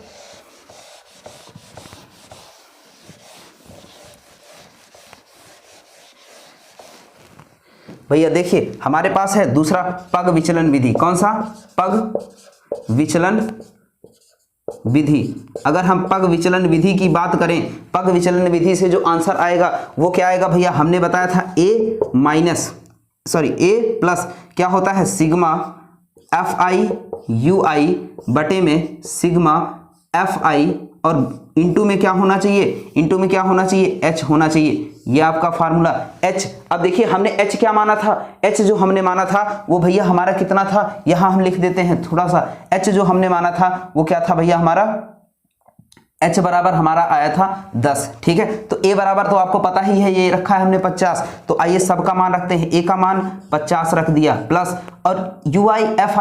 भैया देखिए हमारे पास है दूसरा पग विचलन विधि। कौन सा, पग विचलन विधि। अगर हम पग विचलन विधि की बात करें, पग विचलन विधि से जो आंसर आएगा वो क्या आएगा भैया, हमने बताया था ए प्लस क्या होता है सिग्मा एफ आई यू आई बटे में सिग्मा एफ आई और इंटू में क्या होना चाहिए, इंटू में क्या होना चाहिए एच होना चाहिए। ये आपका फार्मूला एच। अब देखिए हमने एच क्या माना था, एच जो हमने माना था वो भैया हमारा कितना था, यहां हम लिख देते हैं थोड़ा सा। एच जो हमने माना था वो क्या था भैया हमारा, एच बराबर हमारा आया था 10। ठीक है, तो ए बराबर तो आपको पता ही है, ये रखा है हमने 50। तो आइए सबका मान रखते हैं, ए का मान 50 रख दिया प्लस और यू आई एफ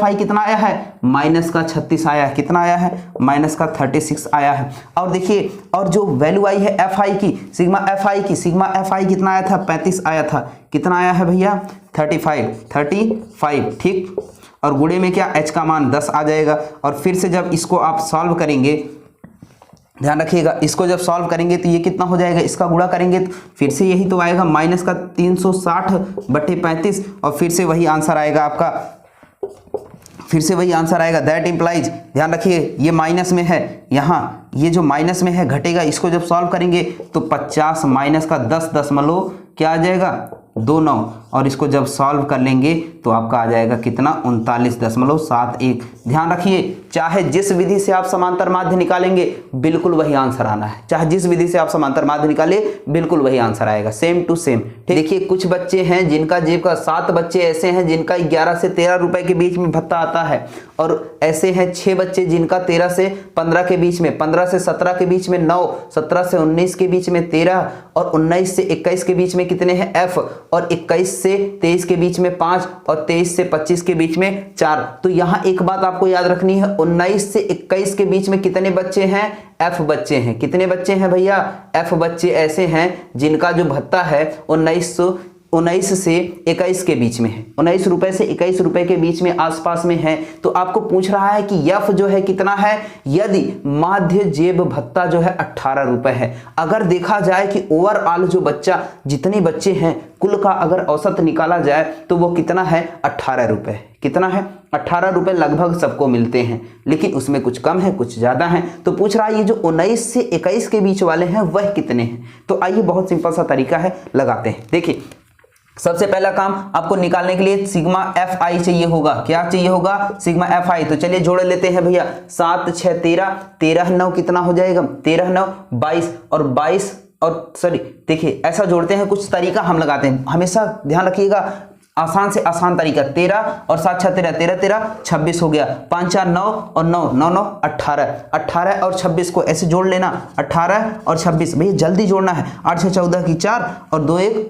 आई कितना आया है माइनस का 36 आया है। कितना आया है माइनस का 36 आया है। और देखिए और जो वैल्यू आई है एफ आई की, सिग्मा एफ आई कितना आया था 35 आया था। कितना आया है भैया 35। ठीक, और गुणे में क्या एच का मान 10 आ जाएगा। और फिर से जब इसको आप सॉल्व करेंगे, ध्यान रखिएगा, इसको जब सॉल्व करेंगे तो ये कितना हो जाएगा, इसका गुणा करेंगे तो फिर से यही तो आएगा माइनस का 360 बटे 35 और फिर से वही आंसर आएगा आपका, फिर से वही आंसर आएगा। दैट इंप्लाइज, ध्यान रखिए ये माइनस में है, यहाँ ये जो माइनस में है घटेगा। इसको जब सॉल्व करेंगे तो 50 माइनस का 10 दशमलव क्या आ जाएगा 29 और इसको जब सॉल्व कर लेंगे तो आपका आ जाएगा कितना 39.71। ध्यान रखिए चाहे जिस विधि से आप समांतर माध्य निकालेंगे बिल्कुल वही आंसर आना है, चाहे जिस विधि से आप समांतर माध्य निकाले बिल्कुल वही आंसर आएगा, सेम टू सेम। देखिए कुछ बच्चे हैं जिनका जेब का 7 बच्चे ऐसे हैं जिनका 11 से 13 रुपए के बीच में भत्ता आता है और ऐसे हैं 6 बच्चे जिनका 13 से 15 के बीच में, 15 से 17 के बीच में 9, 17 से 19 के बीच में 13 और 19 से 21 के बीच में कितने हैं F और 21 से 23 के बीच में 5 और 23 से 25 के बीच में 4। तो यहाँ एक बात आपको याद रखनी है, 19 से 21 के बीच में कितने बच्चे हैं F बच्चे हैं। कितने बच्चे हैं भैया F बच्चे ऐसे हैं जिनका जो भत्ता है 19 से 21 के बीच में है, 19 रुपए से 21 रुपए के बीच में आसपास में है। तो आपको पूछ रहा है कि यफ जो है कितना है, यदि माध्य जेब भत्ता जो है 18 रुपए है। अगर देखा जाए कि ओवरऑल जो बच्चा जितने बच्चे हैं कुल का अगर औसत निकाला जाए तो वो कितना है 18 रुपए। कितना है 18 रुपए लगभग सबको मिलते हैं, लेकिन उसमें कुछ कम है कुछ ज्यादा है। तो पूछ रहा है ये जो 19 से 21 के बीच वाले हैं वह कितने हैं। तो आइए बहुत सिंपल सा तरीका है, लगाते हैं। देखिए सबसे पहला काम आपको निकालने के लिए सिग्मा एफ आई चाहिए होगा। क्या चाहिए होगा सिग्मा एफ आई। तो चलिए जोड़ लेते हैं भैया, 7 6 13, 13 9 कितना हो जाएगा 13 9 22 और 22 और सॉरी देखिए ऐसा जोड़ते हैं, कुछ तरीका हम लगाते हैं, हमेशा ध्यान रखिएगा आसान से आसान तरीका। 13 और 7 6 13, 13 13 26 हो गया, 5 4 9 और 9 9 9 18, 18 और 26 को ऐसे जोड़ लेना, 18 और 26 भैया जल्दी जोड़ना है। 8 6 14 की 4 और 2 1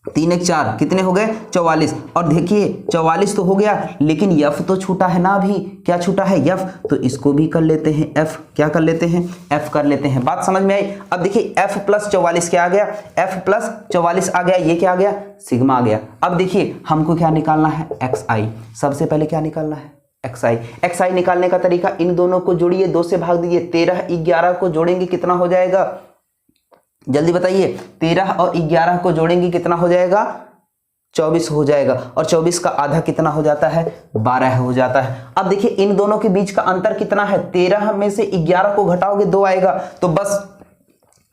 3 1 4 कितने हो गए 44। और देखिए 44 तो हो गया, लेकिन यफ तो छूटा है ना अभी। क्या छूटा है यफ, तो इसको भी कर लेते हैं एफ। क्या कर लेते हैं एफ कर लेते हैं। बात समझ में आई। अब देखिए एफ प्लस 44 क्या आ गया, एफ प्लस 44 आ गया, ये क्या आ गया सिग्मा आ गया। अब देखिए हमको क्या निकालना है एक्स आई। सबसे पहले क्या निकालना है एक्स आई। एक्स आई निकालने का तरीका, इन दोनों को जोड़िए, 2 से भाग दीजिए, 13 11 को जोड़ेंगे कितना हो जाएगा जल्दी बताइए, 13 और 11 को जोड़ेंगे कितना हो जाएगा 24 हो जाएगा और 24 का आधा कितना हो जाता है 12 हो जाता है। अब देखिए इन दोनों के बीच का अंतर कितना है 13 में से 11 को घटाओगे 2 आएगा, तो बस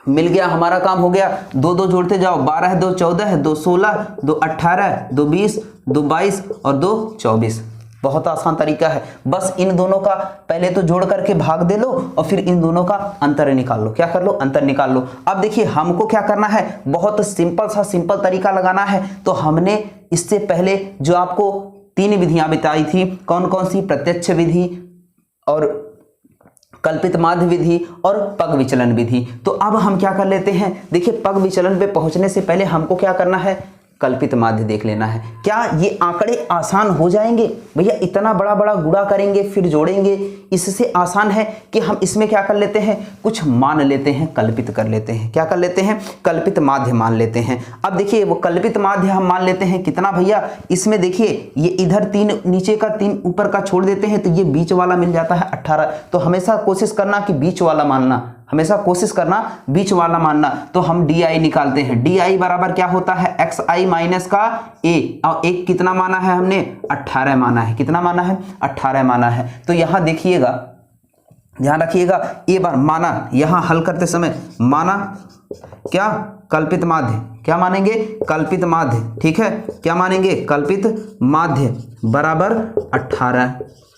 मिल गया, हमारा काम हो गया। 2 2 जोड़ते जाओ, 12 2 14 2 16 2 18 2 20 2 22 और 2 24। बहुत आसान तरीका है, बस इन दोनों का पहले तो जोड़ करके भाग दे लो और फिर इन दोनों का अंतर निकाल लो। क्या कर लो, अंतर निकाल लो। अब देखिए हमको क्या करना है, बहुत सिंपल तरीका लगाना है। तो हमने इससे पहले जो आपको 3 विधियां बताई थी, कौन कौन सी, प्रत्यक्ष विधि और कल्पित माध्य विधि और पग विचलन विधि। तो अब हम क्या कर लेते हैं, देखिए पग विचलन पे पहुंचने से पहले हमको क्या करना है, कल्पित माध्य देख लेना है। क्या ये आंकड़े आसान हो जाएंगे भैया, इतना बड़ा बड़ा गुणा करेंगे फिर जोड़ेंगे, इससे आसान है कि हम इसमें क्या कर लेते हैं, कुछ मान लेते हैं, कल्पित कर लेते हैं। क्या कर लेते हैं, कल्पित माध्य मान लेते हैं। अब देखिए वो कल्पित माध्य हम मान लेते हैं कितना भैया, इसमें देखिए ये इधर 3 नीचे का 3 ऊपर का छोड़ देते हैं तो ये बीच वाला मिल जाता है 18। तो हमेशा कोशिश करना कि बीच वाला मानना, हमेशा कोशिश करना बीच वाला मानना। तो हम डी निकालते हैं, डी बराबर क्या होता है, एक्स आई माइनस का ए, और एक कितना माना है हमने, 18 माना है। कितना माना है, 18 माना है। तो यहां देखिएगा, ध्यान रखिएगा, ए बार माना, यहां हल करते समय माना क्या, कल्पित माध्य। क्या मानेंगे, कल्पित माध्य। ठीक है, क्या मानेंगे, कल्पित माध्य बराबर 18।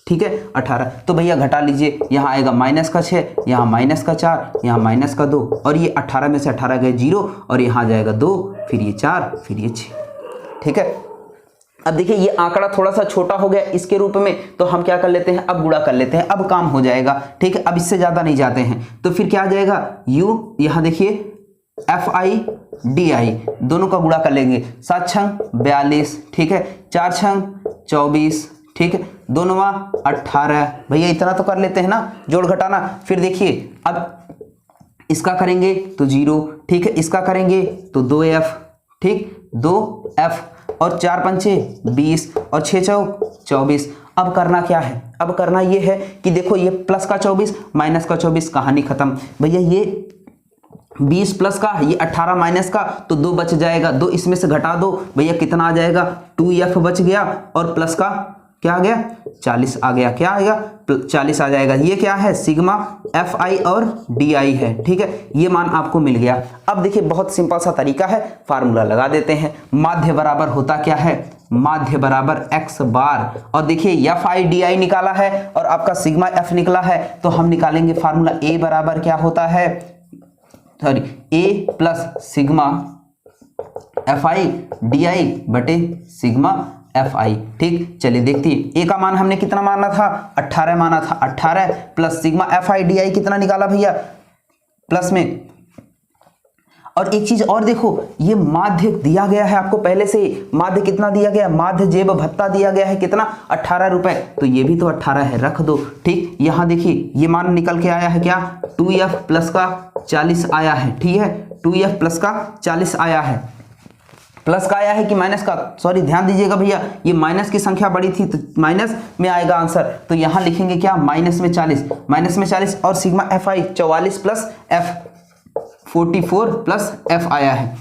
ठीक है 18। तो भैया घटा लीजिए, यहाँ आएगा माइनस का 6, यहाँ माइनस का 4, यहाँ माइनस का 2 और ये 18 में से 18 गए 0 और यहाँ आ जाएगा 2, फिर ये 4, फिर ये 6। ठीक है, अब देखिए ये आंकड़ा थोड़ा सा छोटा हो गया इसके रूप में, तो हम क्या कर लेते हैं, अब गुणा कर लेते हैं, अब काम हो जाएगा। ठीक है, अब इससे ज्यादा नहीं जाते हैं, तो फिर क्या आ जाएगा, u, यहाँ देखिए fi di, दोनों का गुणा कर लेंगे। 7 छंग 42, ठीक है, 4 छंग 24, ठीक है, 2 9 18। भैया इतना तो कर लेते हैं ना, जोड़ घटाना। फिर देखिए अब इसका करेंगे तो 0, ठीक है, इसका करेंगे तो 2f, ठीक, 2f और 4 पंचे 20 और 6 चौक 24। अब करना क्या है, अब करना ये है कि देखो ये प्लस का 24 माइनस का 24, कहानी खत्म। भैया ये 20 प्लस का, ये 18 माइनस का, तो 2 बच जाएगा, 2 इसमें से घटा दो भैया, कितना आ जाएगा, 2f बच गया और प्लस का क्या आ गया, 40 आ गया। क्या आएगा, 40 आ जाएगा। ये क्या है, सिग्मा fi और di है। ठीक है, ये मान आपको मिल गया। अब देखिए बहुत सिंपल सा तरीका है, फार्मूला लगा देते हैं। माध्य बराबर होता क्या है, माध्य बराबर x बार, और देखिए fi di निकाला है और आपका सिग्मा f निकला है, तो हम निकालेंगे फार्मूला a बराबर क्या होता है, sorry a plus sigma fi di बटे सिग्मा fi। ठीक, चलिए देखते हैं, a का मान हमने कितना माना था, 18 माना था, 18 प्लस सिग्मा fi di कितना निकाला भैया, प्लस में। और एक चीज और देखो, ये माध्य दिया गया है आपको पहले से ही, माध्य कितना दिया गया, माध्य जेब भत्ता दिया गया है कितना, 18 रुपए, तो ये भी तो 18 है, रख दो। ठीक, यहां देखिए ये मान निकल के आया है क्या, 2f प्लस का 40 आया है। ठीक है, 2f प्लस का 40 आया है, प्लस का आया है कि माइनस का, सॉरी ध्यान दीजिएगा भैया, ये माइनस की संख्या बड़ी थी तो माइनस में आएगा आंसर, तो यहां लिखेंगे क्या, माइनस में 40, माइनस में 40 और sigma fi 44 plus f 44 plus f आया है।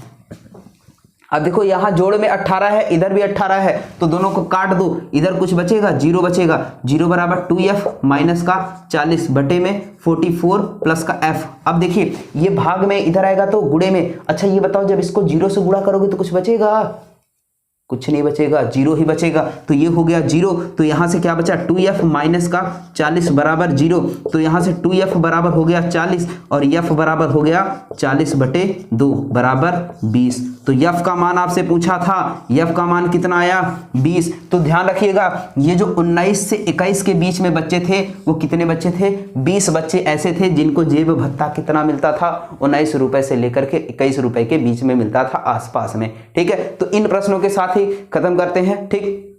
अब देखो यहाँ जोड़ में 18 है, इधर भी 18 है, तो दोनों को काट दो, इधर कुछ बचेगा, 0 बचेगा, 0 बराबर 2f माइनस का 40 बटे में 44 प्लस का f। अब देखिए ये भाग में इधर आएगा तो गुणे में। अच्छा ये बताओ, जब इसको 0 से गुणा करोगे तो कुछ बचेगा, कुछ नहीं बचेगा, 0 ही बचेगा। तो ये हो गया 0, तो यहां से क्या बचा, 2f माइनस का 40 बराबर 0, तो यहां से 2f बराबर हो गया 40 और f बराबर हो गया 40 बटे 2 बराबर 20। तो f का मान आपसे पूछा था, f का मान कितना आया, 20। तो ध्यान रखिएगा, ये जो 19 से 21 के बीच में बच्चे थे वो कितने बच्चे थे, 20 बच्चे ऐसे थे जिनको जेब भत्ता कितना मिलता था, 19 रुपए से लेकर के 21 रुपए के बीच में मिलता था आसपास में। ठीक है, तो इन प्रश्नों के साथ ही खत्म करते हैं। ठीक।